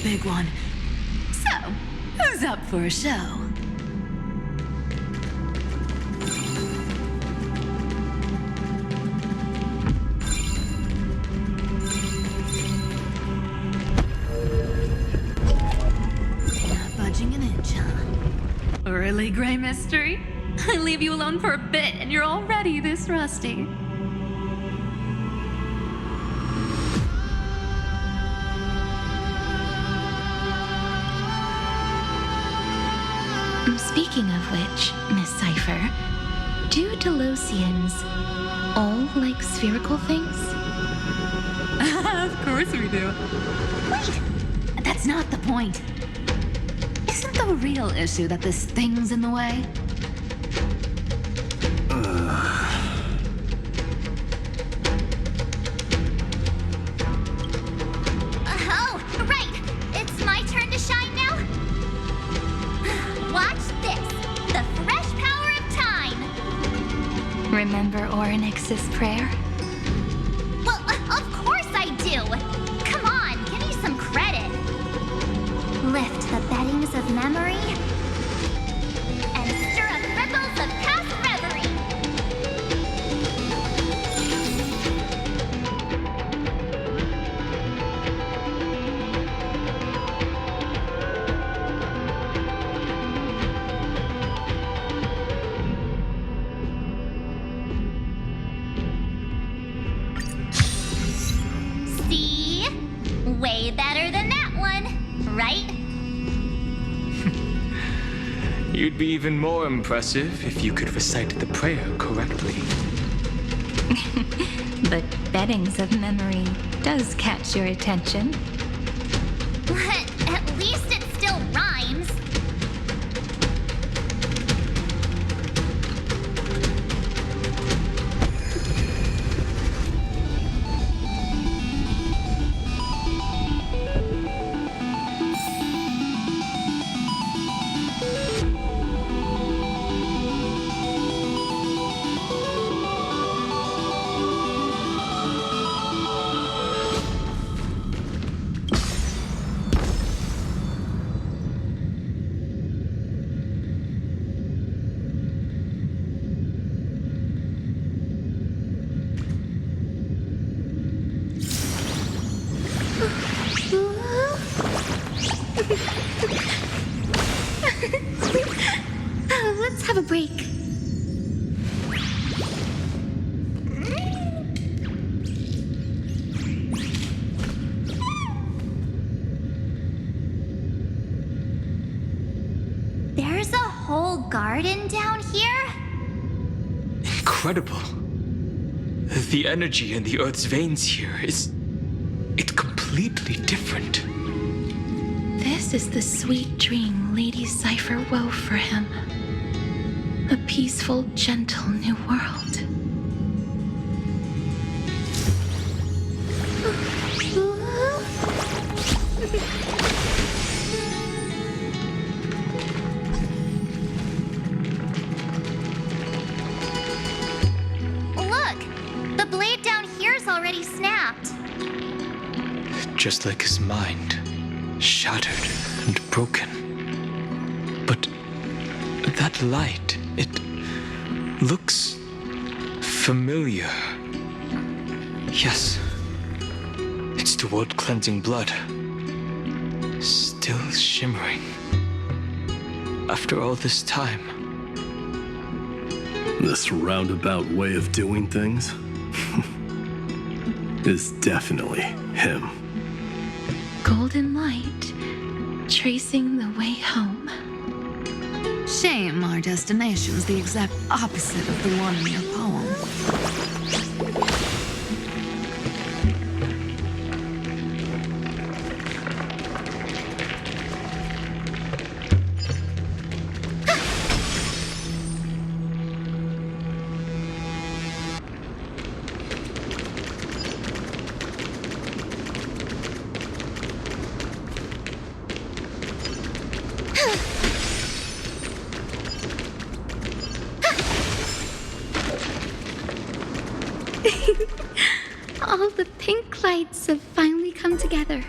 Big one. So, who's up for a show? Not budging an inch, huh? Really, Gray Mystery? I leave you alone for a bit and you're already this rusty. Speaking of which, Miss Cypher, do Delosians all like spherical things? Of course we do. Wait! That's not the point. Isn't the real issue that this thing's in the way? Oh, right! It's my turn to shine now? Watch this! The fresh power of time! Remember Orynyx's prayer? Well, of course I do! Come on, give me some credit! Lift the beddings of memory and stir up ripples of past reverie! See? Way better than that one, right? You'd be even more impressive if you could recite the prayer correctly. But beddings of memory does catch your attention. But at least it still rhymes. Let's have a break. There's a whole garden down here? Incredible. The energy in the Earth's veins here is... it's completely different. This is the sweet dream Lady Cypher wove for him. A peaceful, gentle new world. Look! The blade down here's already snapped. Just like his mind, shattered and broken. But that light, it looks familiar. Yes, it's the world-cleansing blood. Still shimmering. After all this time. This roundabout way of doing things is definitely him. Golden light, tracing the way home. Shame our destination's the exact opposite of the one in your poem. fights have finally come together.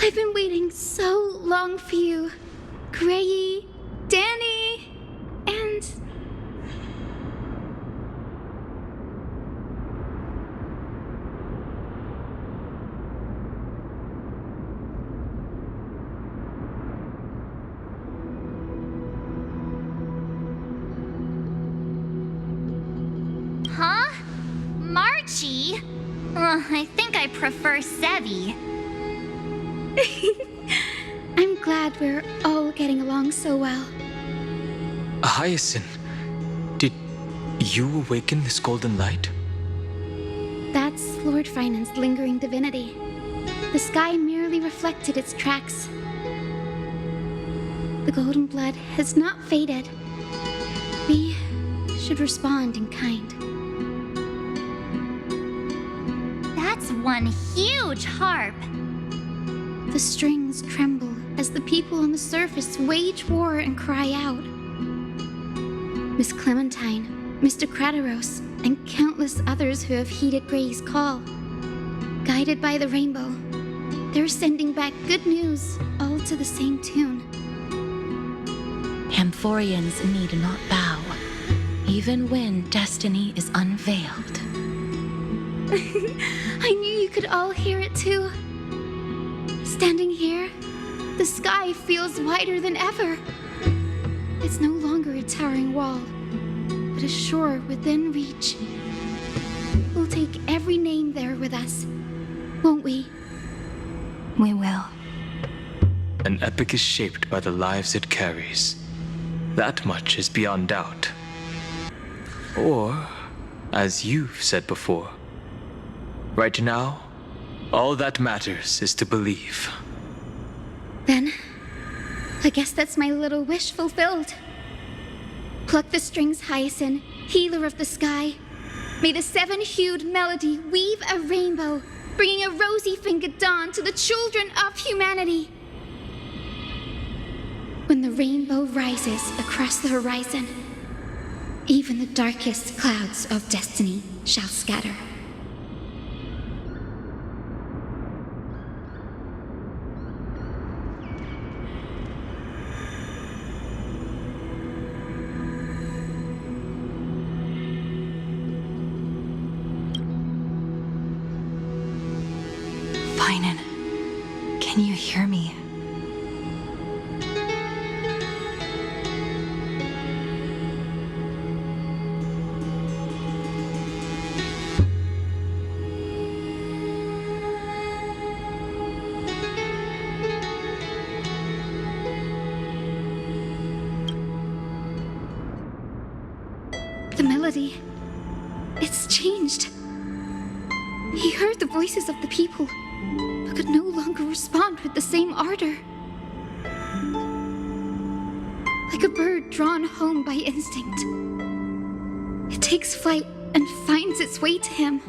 I've been waiting so long for you, Grayi, Danny, and... Huh? Marchie? I think I prefer Sevi. I'm glad we're all getting along so well. Hyacinth, did you awaken this golden light? That's Lord Finan's lingering divinity. The sky merely reflected its tracks. The golden blood has not faded. We should respond in kind. That's one huge harp. The strings tremble as the people on the surface wage war and cry out. Miss Clementine, Mr. Krateros, and countless others who have heeded Gray's call. Guided by the rainbow, they're sending back good news, all to the same tune. Amphoreans need not bow, even when destiny is unveiled. I knew you could all hear it too. Standing here, the sky feels wider than ever. It's no longer a towering wall, but a shore within reach. We'll take every name there with us, won't we? We will. An epic is shaped by the lives it carries. That much is beyond doubt. Or, as you've said before, right now, all that matters is to believe. Then, I guess that's my little wish fulfilled. Pluck the strings, Hyacinth, healer of the sky. May the seven-hued melody weave a rainbow, bringing a rosy-fingered dawn to the children of humanity. When the rainbow rises across the horizon, even the darkest clouds of destiny shall scatter. Finan, can you hear me? The melody. changed. He heard the voices of the people, but could no longer respond with the same ardor. Like a bird drawn home by instinct, it takes flight and finds its way to him.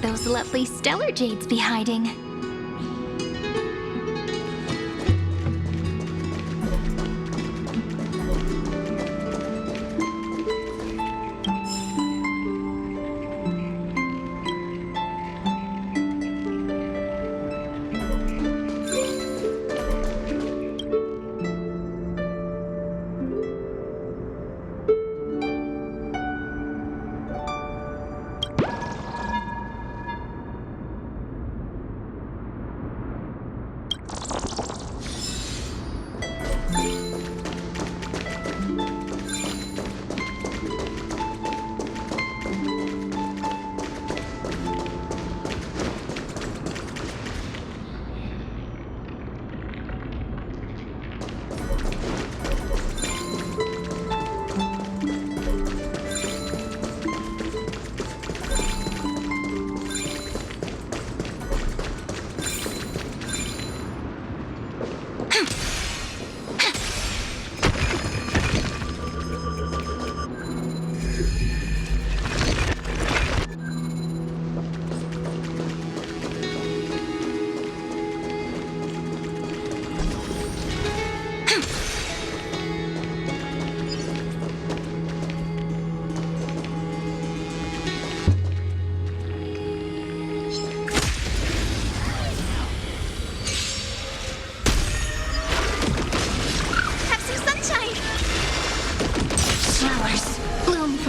those lovely stellar jades be hiding?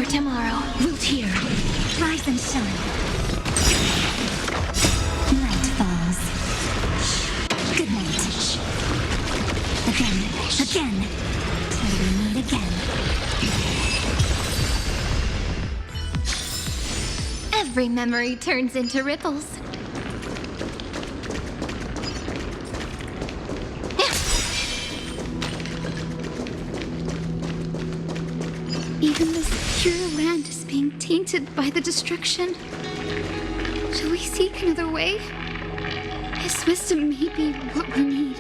Tomorrow, root here. Rise and shine. Night falls. Good night. Again. Till we meet again. Every memory turns into ripples. Even this pure land is being tainted by the destruction. Shall we seek another way? His wisdom may be what we need.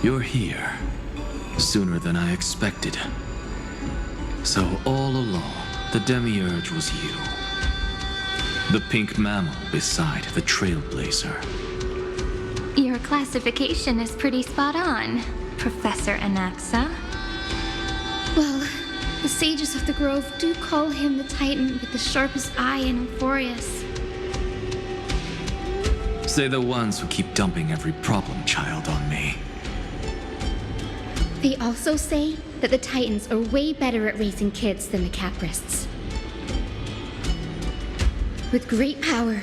You're here. Sooner than I expected. So all along, the Demiurge was you. The pink mammal beside the Trailblazer. Your classification is pretty spot on, Professor Anaxa. Well, the sages of the grove do call him the Titan with the sharpest eye in Amphoreus. Say the ones who keep dumping every problem child on me. They also say that the Titans are way better at raising kids than the Caprists. With great power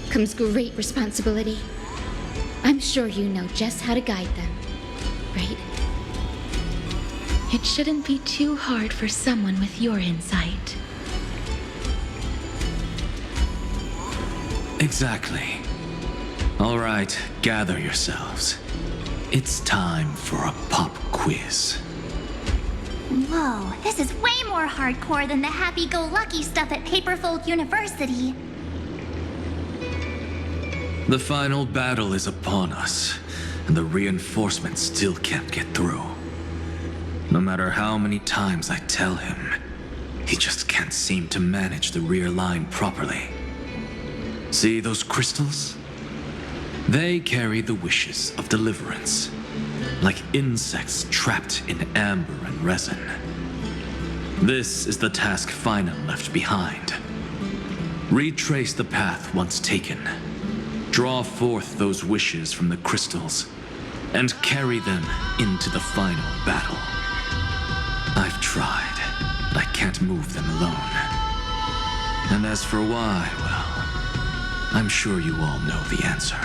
comes great responsibility. I'm sure you know just how to guide them, right? It shouldn't be too hard for someone with your insight. Exactly. All right, gather yourselves. It's time for a pop quiz. Whoa, this is way more hardcore than the happy-go-lucky stuff at Paperfold University. The final battle is upon us, and the reinforcements still can't get through. No matter how many times I tell him, he just can't seem to manage the rear line properly. See those crystals? They carry the wishes of deliverance, like insects trapped in amber and resin. This is the task Final left behind. Retrace the path once taken. Draw forth those wishes from the crystals, and carry them into the final battle. I've tried, but I can't move them alone. And as for why, well, I'm sure you all know the answer.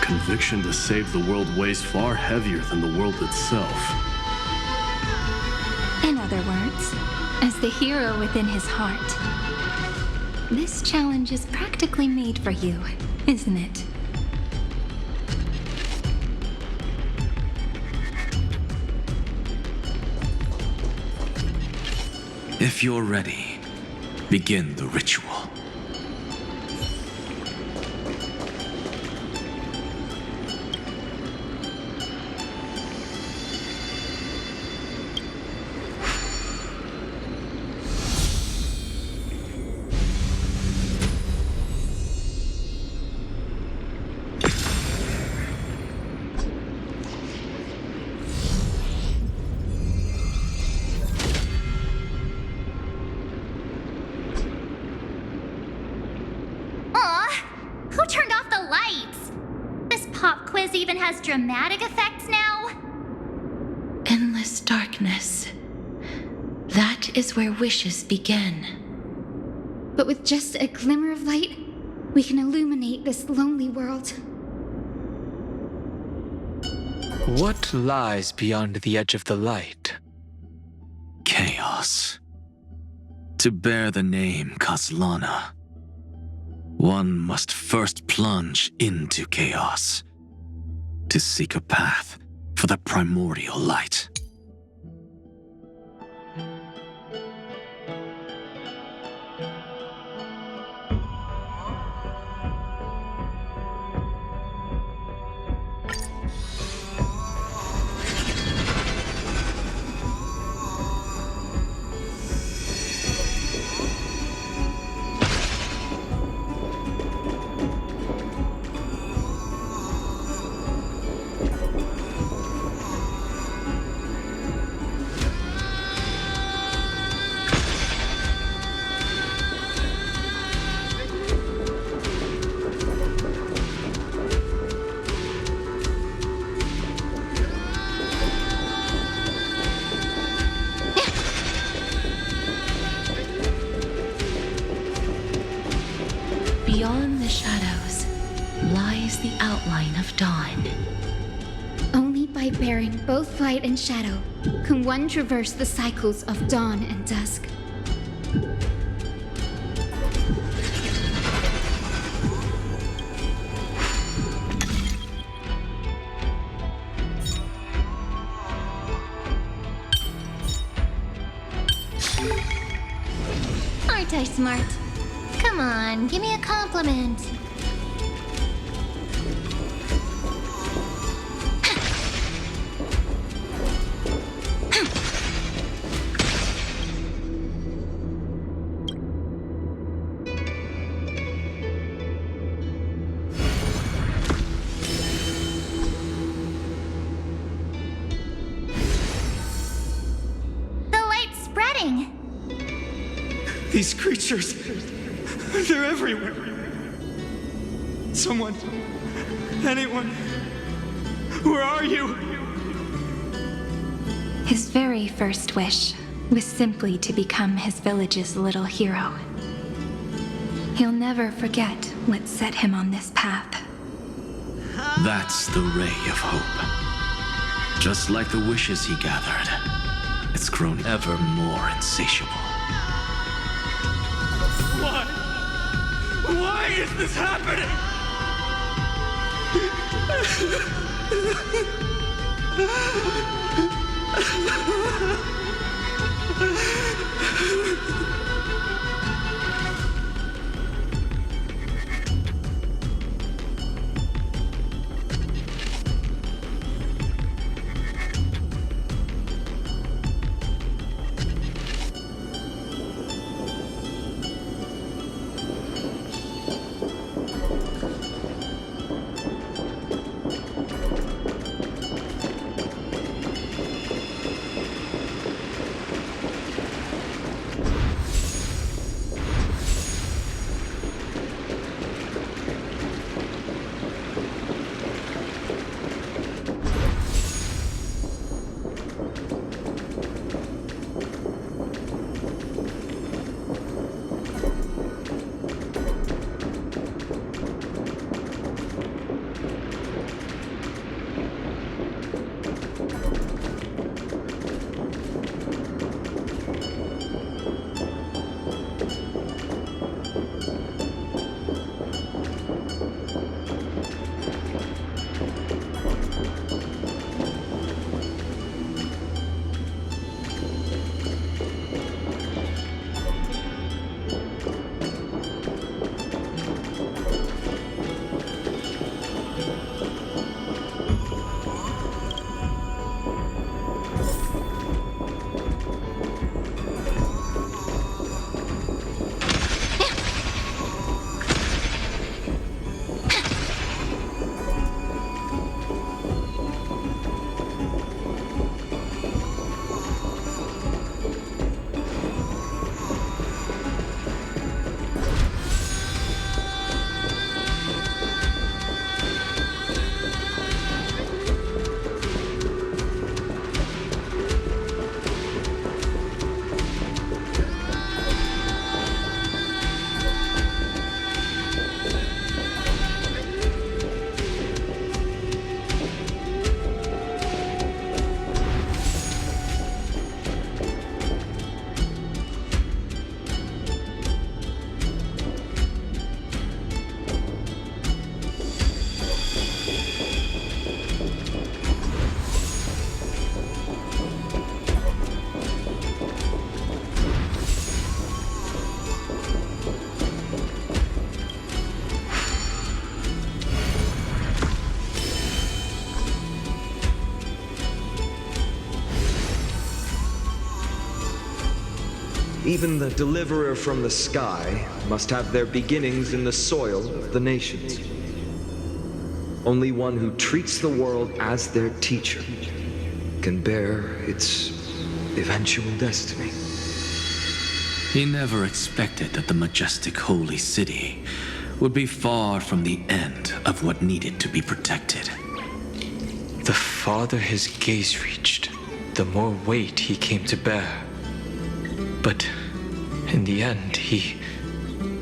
Conviction to save the world weighs far heavier than the world itself. In other words, as the hero within his heart, this challenge is practically made for you, isn't it? If you're ready, begin the ritual. Who turned off the lights? This pop quiz even has dramatic effects now? Endless darkness. That is where wishes begin. But with just a glimmer of light, we can illuminate this lonely world. What lies beyond the edge of the light? Chaos. To bear the name Kaslana, one must first plunge into chaos to seek a path for the primordial light. Beyond the shadows lies the outline of dawn. Only by bearing both light and shadow can one traverse the cycles of dawn and dusk. Aren't I smart? Come on, give me a compliment. The light's spreading. These creatures, they're everywhere. Someone, anyone, where are you? His very first wish was simply to become his village's little hero. He'll never forget what set him on this path. That's the ray of hope. Just like the wishes he gathered, it's grown ever more insatiable. Why? Why is this happening? Even the deliverer from the sky must have their beginnings in the soil of the nations. Only one who treats the world as their teacher can bear its eventual destiny. He never expected that the majestic holy city would be far from the end of what needed to be protected. The farther his gaze reached, the more weight he came to bear. But in the end, he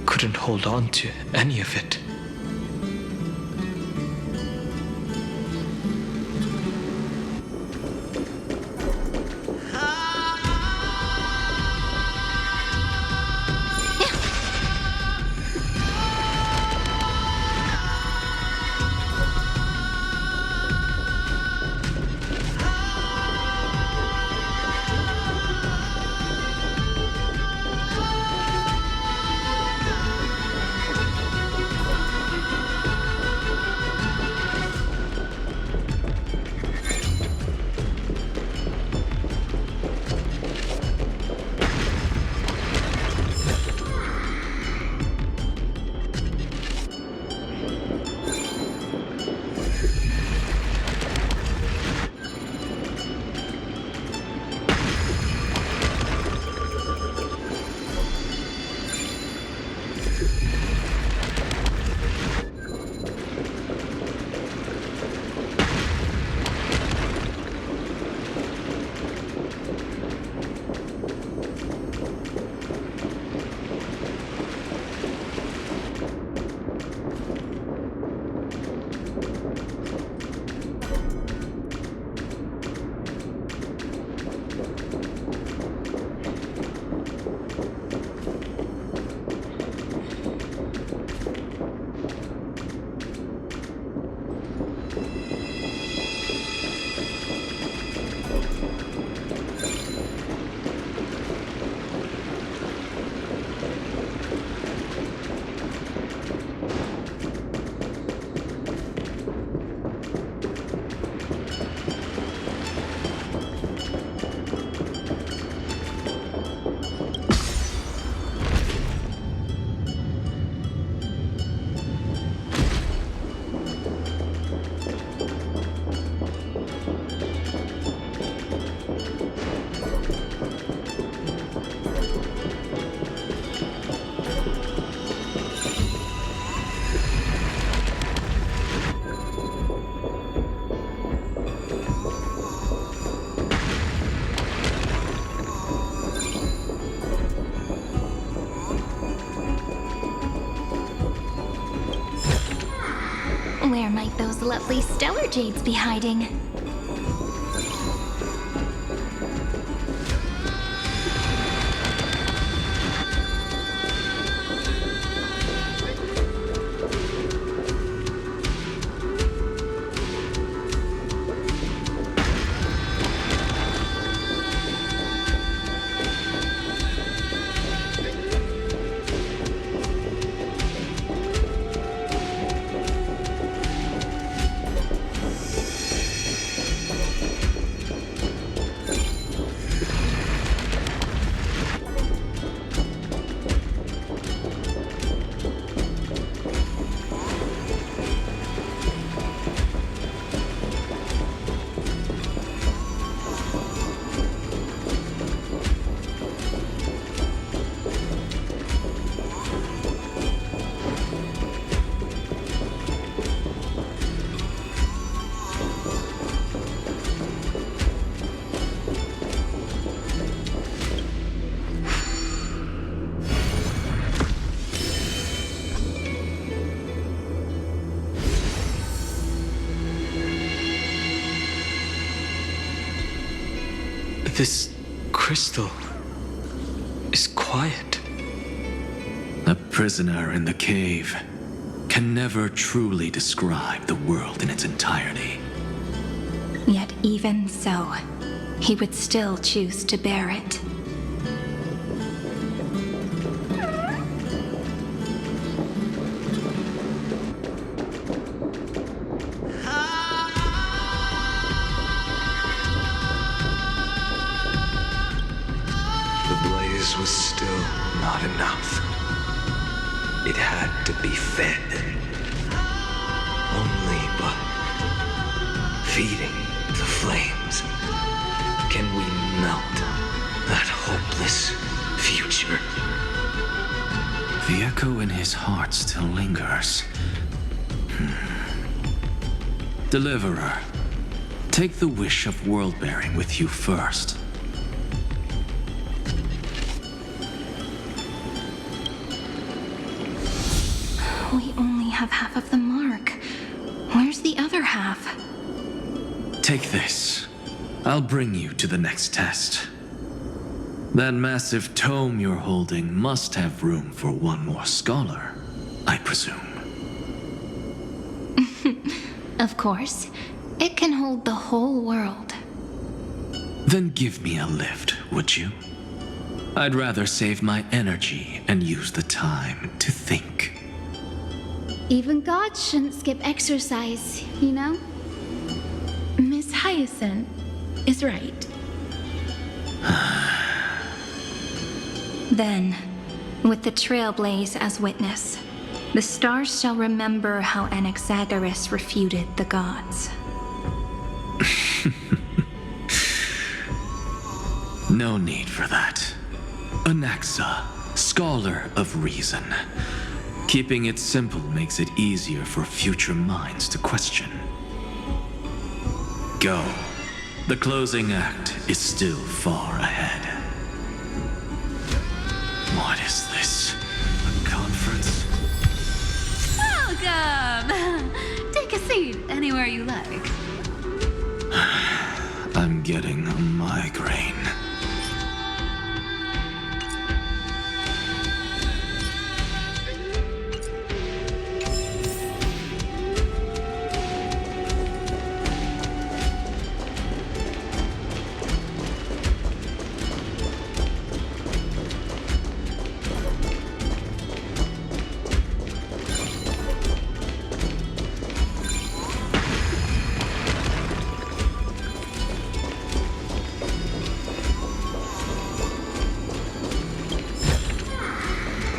couldn't hold on to any of it. Where might those lovely stellar jades be hiding? This crystal is quiet. A prisoner in the cave can never truly describe the world in its entirety. Yet even so, he would still choose to bear it. The blaze was still. to be fed. Only by feeding the flames can we melt that hopeless future. The echo in his heart still lingers. Deliverer, take the wish of world-bearing with you first. We only have half of the mark. Where's the other half? Take this. I'll bring you to the next test. That massive tome you're holding must have room for one more scholar, I presume. Of course. It can hold the whole world. Then give me a lift, would you? I'd rather save my energy and use the time to think. Even gods shouldn't skip exercise, you know? Miss Hyacinth is right. Then, with the Trailblaze as witness, the stars shall remember how Anaxagoras refuted the gods. No need for that. Anaxa, scholar of reason. Keeping it simple makes it easier for future minds to question. Go. The closing act is still far ahead. What is this? A conference? Welcome! Take a seat anywhere you like. I'm getting a migraine.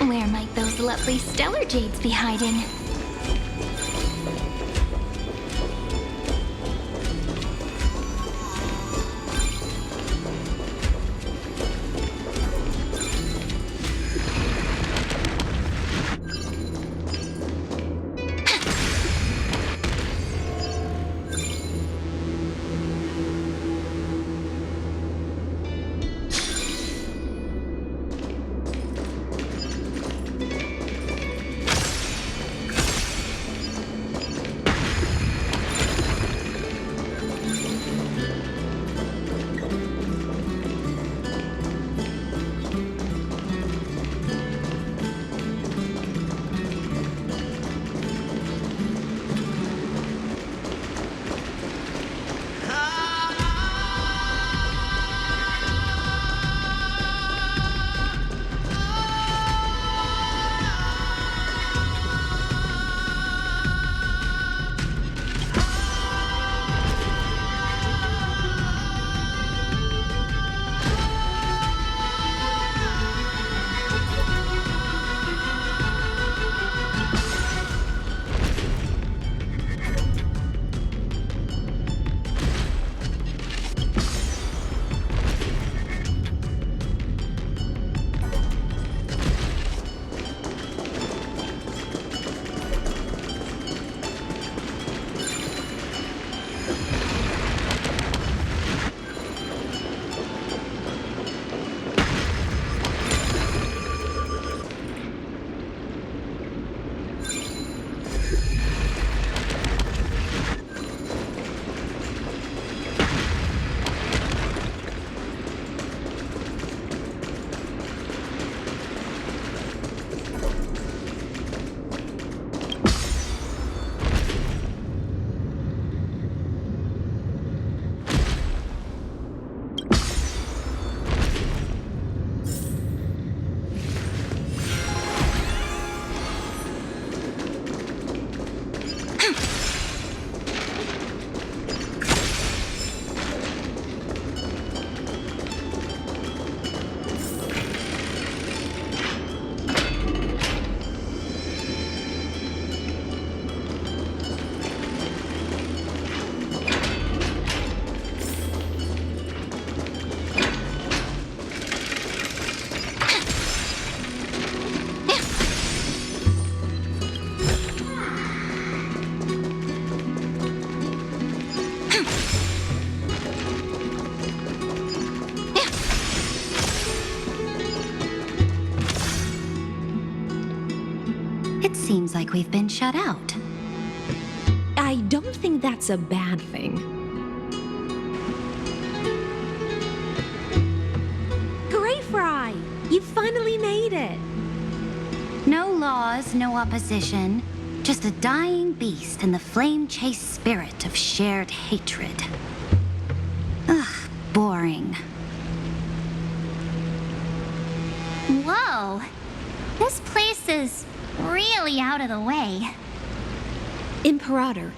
Where might those lovely stellar jades be hiding? It seems like we've been shut out. I don't think that's a bad thing. Greyfry! You finally made it! No laws, no opposition. Just a dying beast and the flame-chased spirit of shared hatred. Ugh, boring. Whoa! This place is really out of the way. Imperator,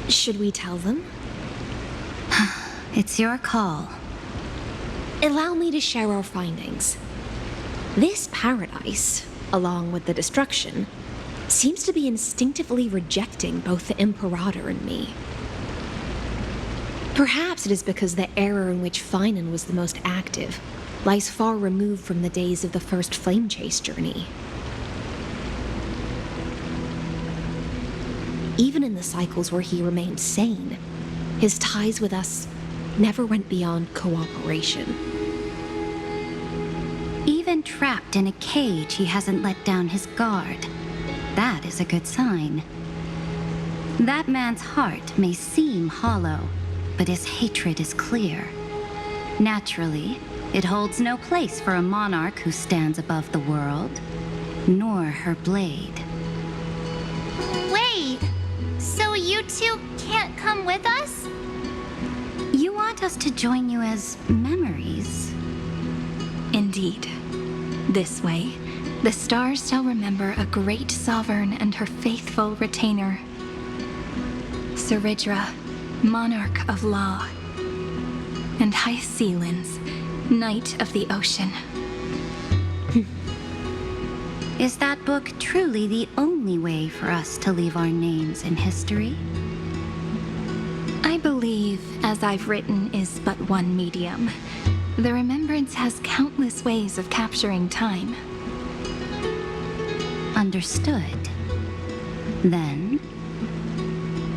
should we tell them? It's your call. Allow me to share our findings. This paradise, along with the destruction, seems to be instinctively rejecting both the Imperator and me. Perhaps it is because the era in which Finan was the most active lies far removed from the days of the first flame chase journey. Even in the cycles where he remained sane, his ties with us never went beyond cooperation. Even trapped in a cage, he hasn't let down his guard. That is a good sign. That man's heart may seem hollow, but his hatred is clear. Naturally, it holds no place for a monarch who stands above the world, nor her blade. Wait! So you two can't come with us? You want us to join you as memories? Indeed. This way, the stars shall remember a great sovereign and her faithful retainer. Seridra, monarch of law. And High Sealins, knight of the ocean. Is that book truly the only way for us to leave our names in history? I believe, as I've written, is but one medium. The remembrance has countless ways of capturing time. Understood. Then,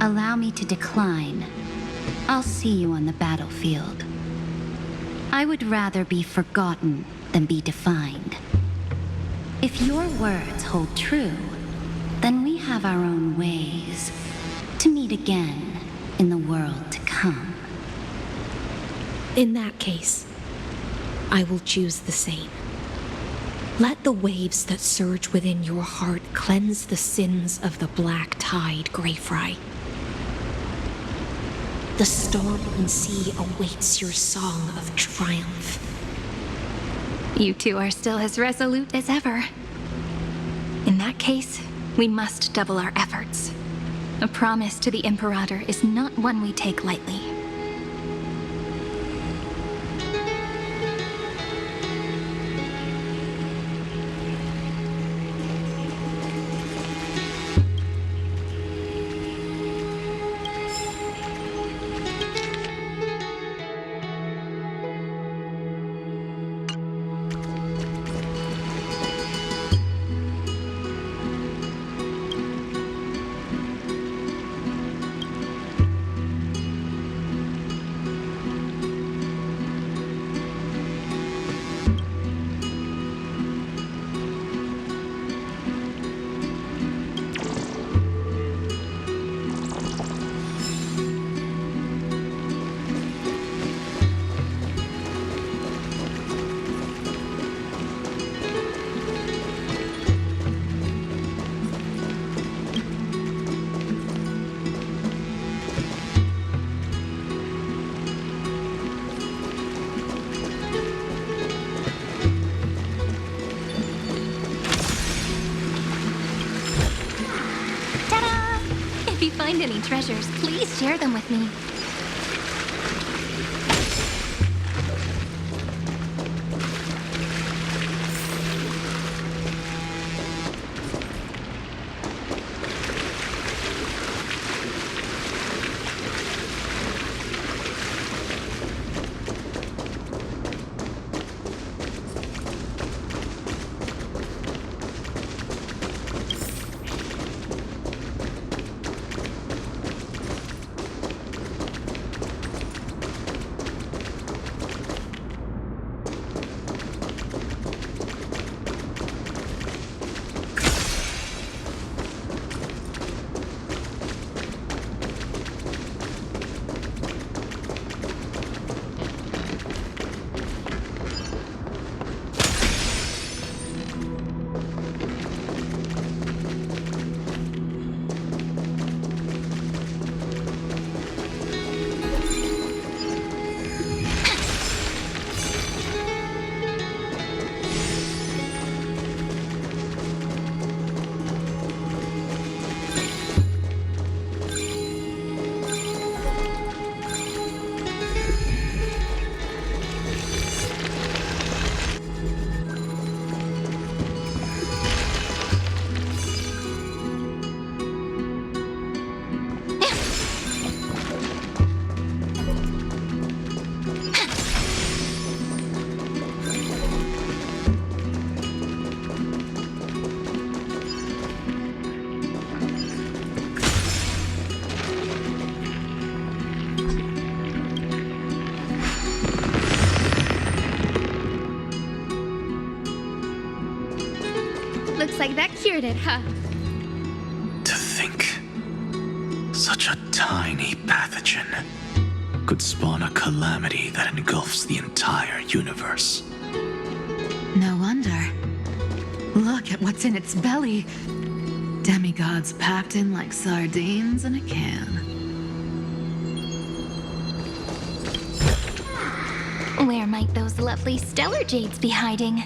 allow me to decline. I'll see you on the battlefield. I would rather be forgotten than be defined. If your words hold true, then we have our own ways to meet again in the world to come. In that case, I will choose the same. Let the waves that surge within your heart cleanse the sins of the black tide, Greyfry. The storm and sea awaits your song of triumph. You two are still as resolute as ever. In that case, we must double our efforts. A promise to the Imperator is not one we take lightly. If you find any treasures, please share them with me. like that cured it, huh? To think, such a tiny pathogen could spawn a calamity that engulfs the entire universe. No wonder. Look at what's in its belly. Demigods packed in like sardines in a can. Where might those lovely stellar jades be hiding?